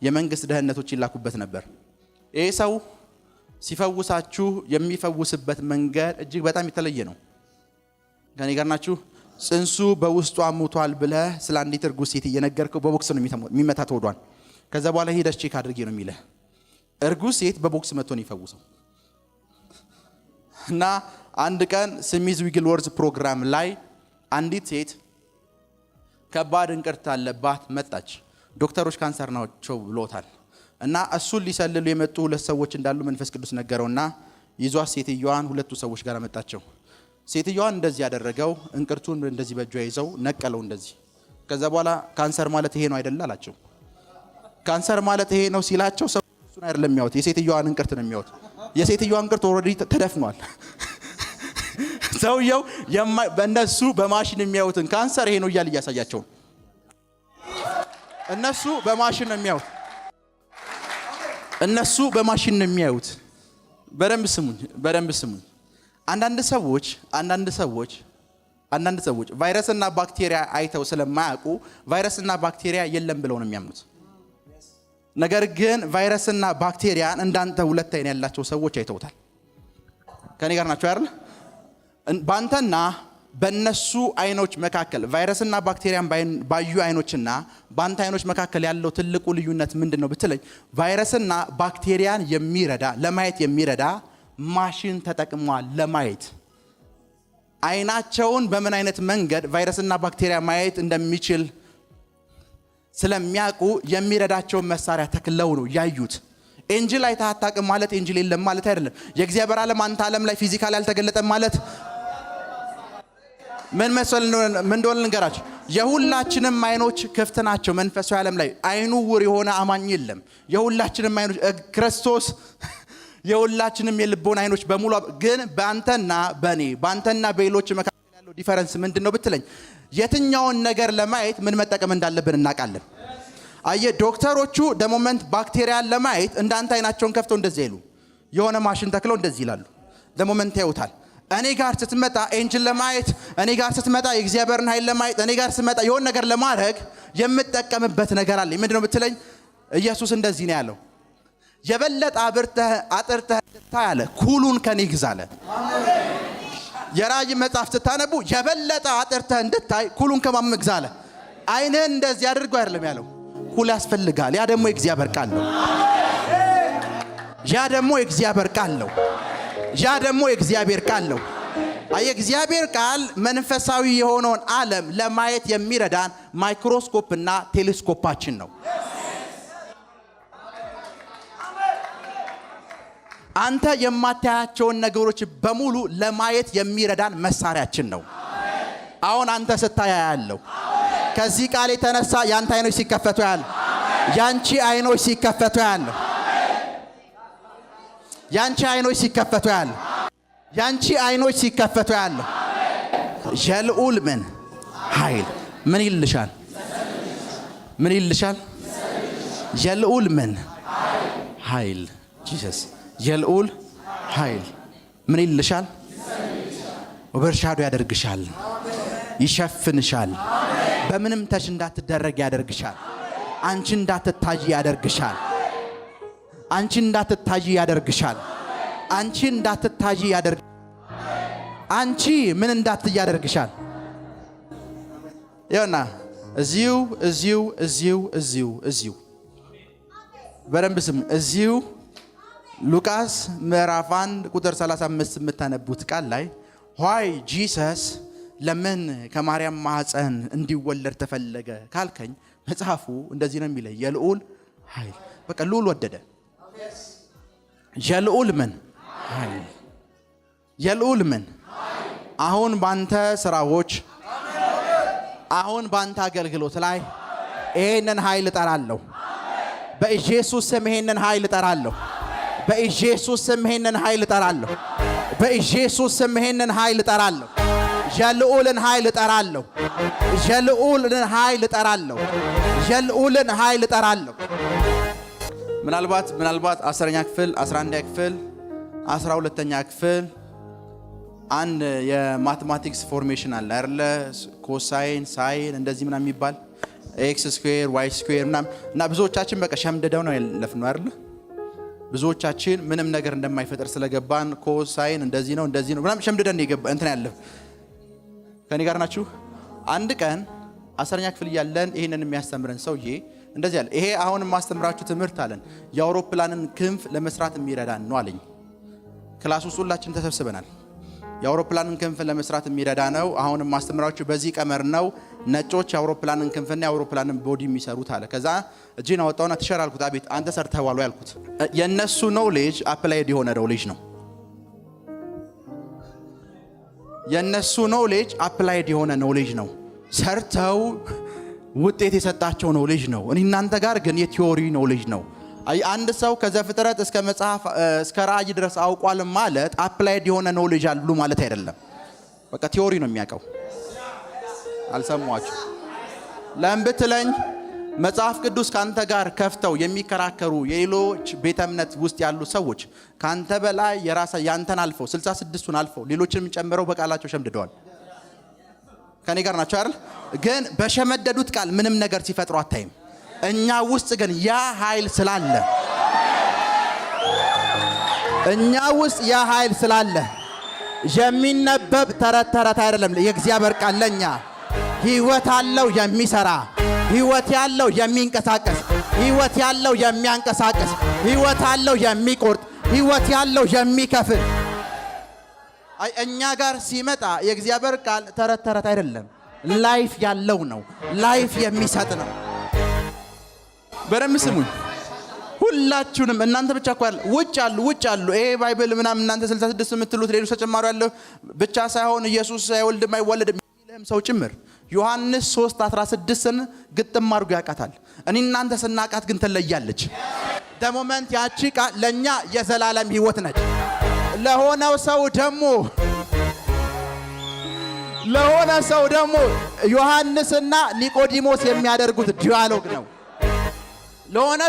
የመንግስት ደህንነቶች ይላኩበት ነበር። ይሄ ሰው ሲፈውሳችሁ የሚፈውስበት መንገድ እጅግ በጣም የተለየ ነው። ከኔ ጋር ናችሁ? ጽንሱ በውስጧ ሞቷል ብለህ ስለ አንዲት እርጉዝ ሴት እየነገርከው በቦክስ ነው የሚመታት ሆዷን። ከዛ በኋላ ሄደሽ ቼክ አድርጌ ነው የሚልህ። እርጉዝ ሴት በቦክስ መቶ ነው ይፈውሰው። እና አንድ ቀን ስሚዝ ዊግልወርዝ ፕሮግራም ላይ አንዲት ሴት ከባድ እንቅርት አለባት መጣች። ዶክተሮች ካንሰር ናቸው ብሎታል። እና እሱን ሊሰልሉ የመጡ ሁለት ሰዎች እንዳሉ መንፈስ ቅዱስ ነገረውና ይዟት ሴትዮዋን ሁለቱ ሰዎች ጋር መጣቸው። ሴትዮዋን እንደዚህ ያደረገው እንቅርቱን እንደዚህ በእጇ ይዘው ነቀለው እንደዚህ። ከዛ በኋላ ካንሰር ማለት ይሄ ነው አይደል አላቸው። ካንሰር ማለት ይሄ ነው ሲላቸው ሰው እሱን አይደለም የሚያዩት፣ የሴትዮዋን እንቅርት ነው የሚያዩት። የሴትዮዋን እንቅርት ኦልሬዲ ተደፍኗል። ሰውየው በእነሱ በማሽን የሚያዩትን ካንሰር ይሄ ነው እያለ እያሳያቸው። እነሱ በማሽን ነው የሚያዩት። እነሱ በማሽን ነው የሚያዩት። በደንብ ስሙኝ። አንዳንድ ሰዎች ቫይረስና ባክቴሪያ አይተው ስለማያውቁ ቫይረስና ባክቴሪያ የለም ብለው ነው የሚያምኑት። ነገር ግን ቫይረስና ባክቴሪያን እንዳንተ ሁለት አይን ያላቸው ሰዎች አይተውታል። ከኔ ጋር ናቸው አይደል? ባንተና በነሱ አይኖች መካከል ቫይረስና ባክቴሪያን ባዩ አይኖችና ባንተ አይኖች መካከል ያለው ትልቁ ልዩነት ምንድነው ብትለኝ፣ ቫይረስና ባክቴሪያን ለማየት የሚረዳ ማሽን ተጠቅሟል ለማየት። አይናቸውን በምን አይነት መንገድ ቫይረስና ባክቴሪያ ማየት እንደሚችል ስለሚያውቁ የሚረዳቸውን መሳሪያ ተክለው ነው ያዩት። ኤንጅል አይተህ አታውቅም ማለት ኤንጅል የለም ማለት አይደለም። የእግዚአብሔር ዓለም አንተ ዓለም ላይ ፊዚካሊ ያልተገለጠ ማለት ምን እንደሆነ ልንገራችሁ። የሁላችንም አይኖች ክፍት ናቸው። መንፈሳዊ ዓለም ላይ አይኑ ውር የሆነ አማኝ የለም። የሁላችንም አይኖች ክርስቶስ የሁላችንም የልቦና አይኖች በሙሉ ግን በአንተና በኔ በአንተና በሌሎች መካከል ያለው ዲፈረንስ ምንድነው ብትለኝ የትኛውን ነገር ለማየት ምን መጠቀም እንዳለብን እናውቃለን። አየ ዶክተሮቹ ደሞመንት ባክቴሪያን ለማየት እንዳንተ አይናቸውን ከፍተው እንደዚህ ይሉ የሆነ ማሽን ተክለው እንደዚህ ይላሉ። ደሞመንት ያዩታል። እኔ ጋር ስትመጣ ኤንጅል ለማየት እኔ ጋር ስትመጣ የእግዚአብሔርን ኃይል ለማየት እኔ ጋር ስትመጣ የሆነ ነገር ለማድረግ የምትጠቀምበት ነገር አለ። ምንድነው ብትለኝ ኢየሱስ እንደዚህ ነው ያለው የበለጠ አጥርተህ ታያለ ኩሉን ከኔ ግዛለ። የራእይ መጽሐፍ ስታነቡ የበለጠ አጥርተህ እንድታይ ኩሉን ከማን ግዛለ። አይንህን እንደዚህ አድርጎ አይደለም ያለው ኩል ያስፈልጋል። ያ ደግሞ የእግዚአብሔር ቃል ነው። ያ ደግሞ የእግዚአብሔር ቃል ነው። ያ ደግሞ የእግዚአብሔር ቃል ነው። የእግዚአብሔር ቃል መንፈሳዊ የሆነውን ዓለም ለማየት የሚረዳን ማይክሮስኮፕና ቴሌስኮፓችን ነው። አንተ የማታያቸውን ነገሮች በሙሉ ለማየት የሚረዳን መሳሪያችን ነው። አሁን አንተ ስታያ ያለው ከዚህ ቃል የተነሳ ያንተ አይኖች ሲከፈቱ ያለ ያንቺ አይኖች ሲከፈቱ ያለ ያንቺ አይኖች ሲከፈቱ ያለ ያንቺ አይኖች ሲከፈቱ ያለ የልዑል ምን ኃይል ምን ይልሻል? ምን ይልሻል? የልዑል ምን ኃይል ጂሰስ የልዑል ኃይል ምን ይልሻል? ኦቨርሻዶ ያደርግሻል፣ ይሸፍንሻል፣ በምንም ተሽ እንዳትደረግ ያደርግሻል፣ አንቺ እንዳትታይ ያደርግሻል፣ አንቺ እንዳትታይ ያደርግሻል፣ አንቺ እንዳትታይ ያደርግ አንቺ ምን እንዳትይ ያደርግሻል። ይኸውና እዚሁ በደንብ ስም እዚሁ ሉቃስ ምዕራፍ 1 ቁጥር 35 የምታነቡት ቃል ላይ why Jesus ለምን ከማርያም ማህፀን እንዲወለድ ተፈለገ ካልከኝ መጽሐፉ እንደዚህ ነው የሚለው የልዑል ኃይል። በቃ ልዑል ወደደ። የልዑል ምን ኃይል የልዑል ምን አሁን ባንተ ስራዎች አሁን ባንተ አገልግሎት ላይ ይሄንን ኃይል እጠራለሁ። በኢየሱስ ስም ይሄንን ኃይል እጠራለሁ። በኢየሱስ ስም ይሄንን ኃይል እጠራለሁ። በኢየሱስ ስም ይሄንን ኃይል እጠራለሁ። የልዑልን ኃይል እጠራለሁ። የልዑልን ኃይል እጠራለሁ። የልዑልን ኃይል እጠራለሁ። ምናልባት 10ኛ ክፍል 11ኛ ክፍል 12ኛ ክፍል አንድ የማቴማቲክስ ፎርሜሽን አለ አይደለ? ኮሳይን ሳይን እንደዚህ ምናምን የሚባል ኤክስ ስኩዌር ዋይ ስኩዌር እና ብዙዎቻችን በቃ ሸምደደው ነው ያለፍነው አይደለ? ብዙዎቻችን ምንም ነገር እንደማይፈጠር ስለገባን ኮሳይን እንደዚህ ነው ምናምን ሸምደደን ይገባ እንትን ያለፍ ከኔ ጋር ናችሁ። አንድ ቀን 10ኛ ክፍል ያለን ይሄንን የሚያስተምረን ሰውዬ እንደዚህ አለ። ይሄ አሁን ማስተምራችሁ ትምህርት አለን የአውሮፕላንን ክንፍ ለመስራት የሚረዳን ነው አለኝ። ክላስ ውስጥ ሁላችን ተሰብስበናል። የአውሮፕላንን ክንፍ ለመስራት የሚረዳ ነው። አሁን ማስተምራችሁ በዚህ ቀመር ነው። ነጮች የአውሮፕላንን ክንፍና የአውሮፕላንን ቦዲ የሚሰሩት አለ። ከዛ እጄን አወጣውና ተሸራልኩት። አቤት አንተ ሰርተዋል ያልኩት። የነሱ ኖሌጅ አፕላይድ የሆነ ኖሌጅ ነው። የነሱ ኖሌጅ አፕላይድ የሆነ ኖሌጅ ነው። ሰርተው ውጤት የሰጣቸው ኖሌጅ ነው። እናንተ ጋር ግን የቲዮሪ ኖሌጅ ነው። አንድ ሰው ከዘፍጥረት እስከ መጽሐፍ እስከ ራእይ ድረስ አውቋል ማለት አፕላይድ የሆነ ኖሌጅ አሉ ማለት አይደለም። በቃ ቲዮሪ ነው የሚያውቀው። አልሰማችሁ? ለምን ብትለኝ መጽሐፍ ቅዱስ ካንተ ጋር ከፍተው የሚከራከሩ የሌሎች ቤተ እምነት ውስጥ ያሉ ሰዎች ካንተ በላይ ያንተን አልፈው 66ቱን አልፈው ሌሎችንም ጨምረው በቃላቸው ሸምድደዋል። ከኔ ጋር ናቸው አይደል? ግን በሸመደዱት ቃል ምንም ነገር ሲፈጥሩ አታይም። እኛ ውስጥ ግን ያ ኃይል ስላለ እኛ ውስጥ ያ ኃይል ስላለ የሚነበብ ተረት አይደለም። የእግዚአብሔር ቃል ለኛ ሕይወት አለው፣ የሚሰራ ሕይወት ያለው፣ የሚንቀሳቀስ ሕይወት ያለው፣ የሚያንቀሳቀስ ሕይወት ያለው፣ የሚቆርጥ ሕይወት ያለው፣ የሚከፍል እኛ ጋር ሲመጣ የእግዚአብሔር ቃል ተረት ተረት አይደለም፣ ላይፍ ያለው ነው፣ ላይፍ የሚሰጥ ነው። በደንብ ስሙኝ ሁላችሁንም። እናንተ ብቻ እኮ ውጭ አሉ ይሄ ባይብል ምናምን እናንተ 66 የምትሉት ሌሎች ተጨማሪ ያለው ብቻ ሳይሆን ኢየሱስ አይወልድም አይወለድም የሚልም ሰው ጭምር ዮሐንስ 3:16ን ግጥም አድርጎ ያውቃታል። እኔ እናንተ ስናቃት ግን ትለያለች። ደሞመንት ያቺ ቃል ለኛ የዘላለም ሕይወት ነች። ለሆነ ሰው ደግሞ ዮሐንስና ኒቆዲሞስ የሚያደርጉት ዲያሎግ ነው። ለሆነ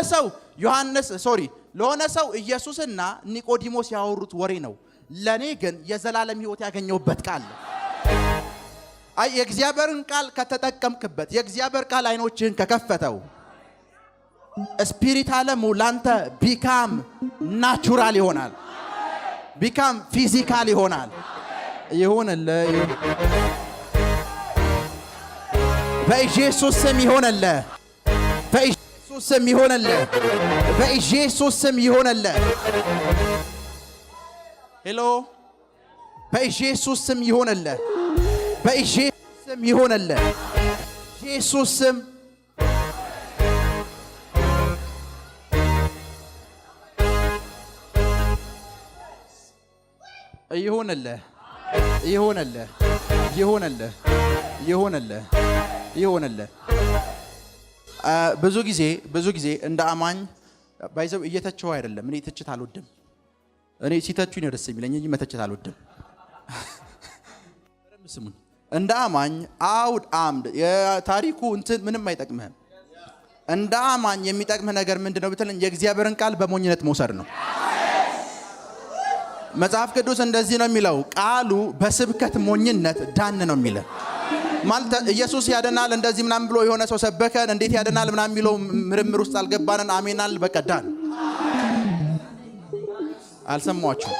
ሰው ኢየሱስና ኒቆዲሞስ ያወሩት ወሬ ነው። ለኔ ግን የዘላለም ሕይወት ያገኘውበት ቃል ነው። የእግዚአብሔርን ቃል ከተጠቀምክበት፣ የእግዚአብሔር ቃል አይኖችህን ከከፈተው ስፒሪት ዓለሙ ላንተ ቢካም ናቹራል ይሆናል፣ ቢካም ፊዚካል ይሆናል። ይሁንልህ በኢየሱስ ስም ይሆንልህ፣ በኢየሱስ ስም ይሆንልህ፣ በኢየሱስ ስም ይሆንልህ። ሄሎ በኢየሱስ ስም ይሆንልህ፣ በኢየሱስ ስም ይሆንልህ፣ ኢየሱስ ስም ይሆንልህ፣ ይሆንልህ፣ ይሆንልህ፣ ይሆንልህ፣ ይሆንልህ። ብዙ ጊዜ እንደ አማኝ ባይዘው እየተቸው አይደለም። እኔ ትችት አልወድም። እኔ ሲተቹኝ ነው ደስ የሚለኝ እንጂ መተቸት አልወድም። ስሙኝ፣ እንደ አማኝ አምድ የታሪኩ እንትን ምንም አይጠቅምህም። እንደ አማኝ የሚጠቅምህ ነገር ምንድነው ብትለኝ የእግዚአብሔርን ቃል በሞኝነት መውሰድ ነው። መጽሐፍ ቅዱስ እንደዚህ ነው የሚለው፣ ቃሉ በስብከት ሞኝነት ዳን ነው የሚለው። ማለት ኢየሱስ ያደናል እንደዚህ ምናምን ብሎ የሆነ ሰው ሰበከን እንዴት ያደናል ምናምን የሚለው ምርምር ውስጥ አልገባንን። አሜናል በቃ ዳን። አልሰማችሁ?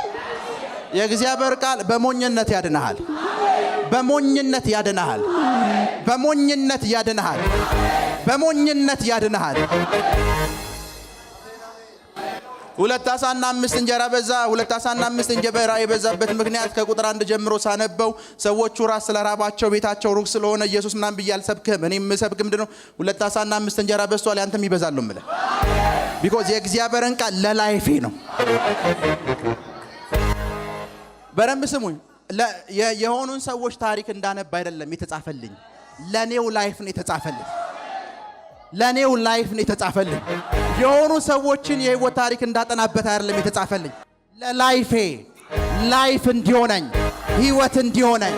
የእግዚአብሔር ቃል በሞኝነት ያድናል፣ በሞኝነት ያድናል፣ በሞኝነት ያድናል፣ በሞኝነት ያድናል። 2 ዓሣና 5 እንጀራ በዛ። 2 ዓሣና 5 እንጀራ የበዛበት ምክንያት ከቁጥር 1 ጀምሮ ሳነበው ሰዎቹ ራስ ስለራባቸው ቤታቸው ሩቅ ስለሆነ ኢየሱስ ምናምን ብዬ አልሰብክም። እኔም የምሰብክ ምንድነው 2 ዓሣና 5 እንጀራ በዝቷል፣ ያንተም ይበዛል ነው የምልህ። ቢኮዝ የእግዚአብሔርን ቃል ለላይፌ ነው። በደንብ ስሙኝ። የሆኑን ሰዎች ታሪክ እንዳነብ አይደለም የተጻፈልኝ፣ ለኔው ላይፍ ነው የተጻፈልኝ። ለኔው ላይፍ ነው የተጻፈልኝ። የሆኑ ሰዎችን የህይወት ታሪክ እንዳጠናበት አይደለም የተጻፈልኝ። ለላይፌ ላይፍ እንዲሆነኝ፣ ህይወት እንዲሆነኝ።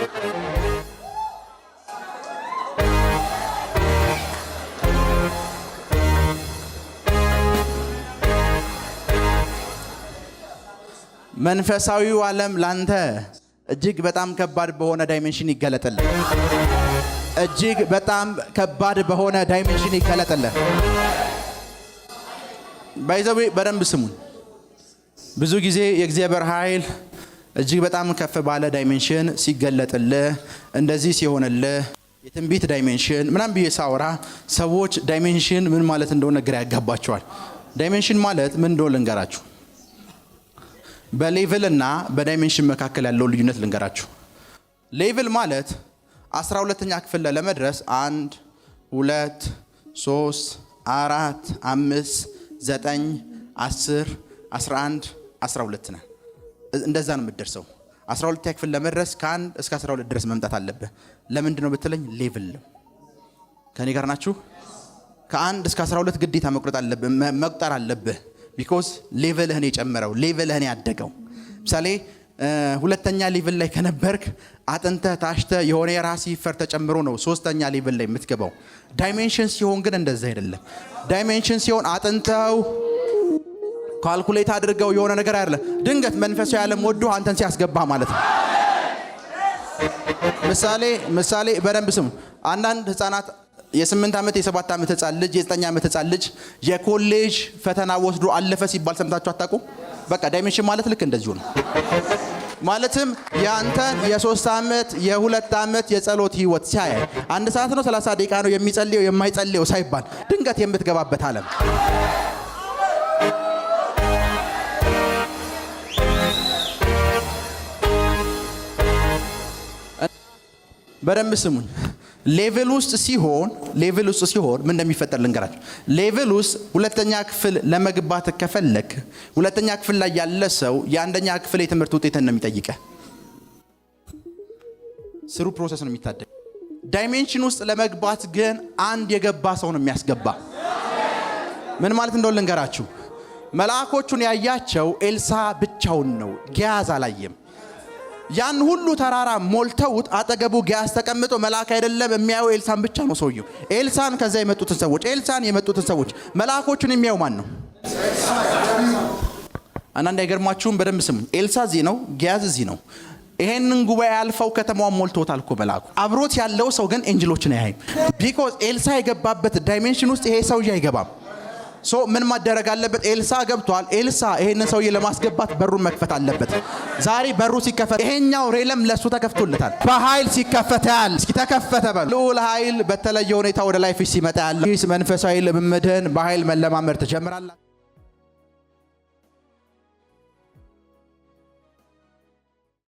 መንፈሳዊው ዓለም ላንተ እጅግ በጣም ከባድ በሆነ ዳይሜንሽን ይገለጥልህ። እጅግ በጣም ከባድ በሆነ ዳይሜንሽን ይገለጥልህ። ባይዘው በደንብ ስሙን። ብዙ ጊዜ የእግዚአብሔር ኃይል እጅግ በጣም ከፍ ባለ ዳይሜንሽን ሲገለጥልህ፣ እንደዚህ ሲሆንልህ፣ የትንቢት ዳይሜንሽን ምናምን ብዬ ሳወራ ሰዎች ዳይሜንሽን ምን ማለት እንደሆነ ግራ ያጋባቸዋል። ዳይሜንሽን ማለት ምን እንደሆነ ልንገራችሁ። በሌቭል እና በዳይሜንሽን መካከል ያለው ልዩነት ልንገራችሁ። ሌቭል ማለት 12ኛ ክፍል ለመድረስ 1 2 3 4 5 9 10 11 12 ነው። እንደዛ ነው የምትደርሰው። 12ኛ ክፍል ለመድረስ ከ1 እስከ 12 ድረስ መምጣት አለብህ። ለምንድን ነው ብትለኝ ሌቭል ነው። ከኔ ጋር ናችሁ? ከ1 እስከ 12 ግዴታ መቁጠር አለብህ። ቢኮዝ ሌቭልህን የጨመረው ሌቭልህን ያደገው። ምሳሌ ሁለተኛ ሌቭል ላይ ከነበርክ አጥንተህ ታሽተህ የሆነ የራስ ይፈር ተጨምሮ ነው 3ኛ ሌቭል ላይ የምትገባው። ዳይሜንሽን ሲሆን ግን እንደዛ አይደለም። ዳይሜንሽን ሲሆን አጥንተው ካልኩሌት አድርገው የሆነ ነገር አይደለም። ድንገት መንፈሳዊ ዓለም ወዶ አንተን ሲያስገባ ማለት ነው። ምሳሌ በደንብ ስሙ። አንዳንድ ህፃናት የ8 ዓመት የ7 ዓመት ህፃን ልጅ የ9 ዓመት ህፃን ልጅ የኮሌጅ ፈተና ወስዶ አለፈ ሲባል ሰምታችሁ አታውቁ? በቃ ዳይሜንሽን ማለት ልክ እንደዚሁ ነው። ማለትም ያንተን የ3 ዓመት የ2 ዓመት የጸሎት ህይወት ሲያይ 1 ሰዓት ነው 30 ደቂቃ ነው የሚጸልየው የማይጸልየው ሳይባል ድንገት የምትገባበት ዓለም። በደንብ ስሙኝ። ሌቭል ውስጥ ሲሆን ምን እንደሚፈጠር ልንገራችሁ። ሌቭል ውስጥ ሁለተኛ ክፍል ለመግባት ከፈለክ ሁለተኛ ክፍል ላይ ያለ ሰው የአንደኛ ክፍል የትምህርት ውጤትን ነው የሚጠይቀህ። ስሩ ፕሮሰስ ነው የሚታደግ። ዳይሜንሽን ውስጥ ለመግባት ግን አንድ የገባ ሰው ነው የሚያስገባ። ምን ማለት እንደሆነ ልንገራችሁ። መልአኮቹን ያያቸው ኤልሳ ብቻውን ነው፣ ጊያዝ አላየም። ያን ሁሉ ተራራ ሞልተውት አጠገቡ ጊያዝ ተቀምጦ መልአክ አይደለም የሚያየው ኤልሳን ብቻ ነው ሰውየው። ኤልሳን ከዛ የመጡትን ሰዎች መልአኮቹን የሚያየው ማን ነው? አንዳንድ አይገርማችሁም? በደንብ ስሙኝ። ኤልሳ እዚህ ነው፣ ጊያዝ እዚህ ነው። ይሄንን ጉባኤ አልፈው ከተማዋን ሞልተውታል እኮ መልአኩ። አብሮት ያለው ሰው ግን ኤንጅሎችን አያይም። ቢኮዝ ኤልሳ የገባበት ዳይሜንሽን ውስጥ ይሄ ሰውዬ አይገባም። ሶ ምን ማደረግ አለበት? ኤልሳ ገብቷል። ኤልሳ ይሄንን ሰውዬ ለማስገባት በሩን መክፈት አለበት። ዛሬ በሩ ሲከፈት ይሄኛው ሬለም ለሱ ተከፍቶለታል። በኃይል ሲከፈት ያል እስኪ ተከፈተ በል። ልዑል ኃይል በተለየ ሁኔታ ወደ ላይፍ ሲመጣ ያለ መንፈሳዊ ልምምድን በኃይል መለማመድ ትጀምራለህ።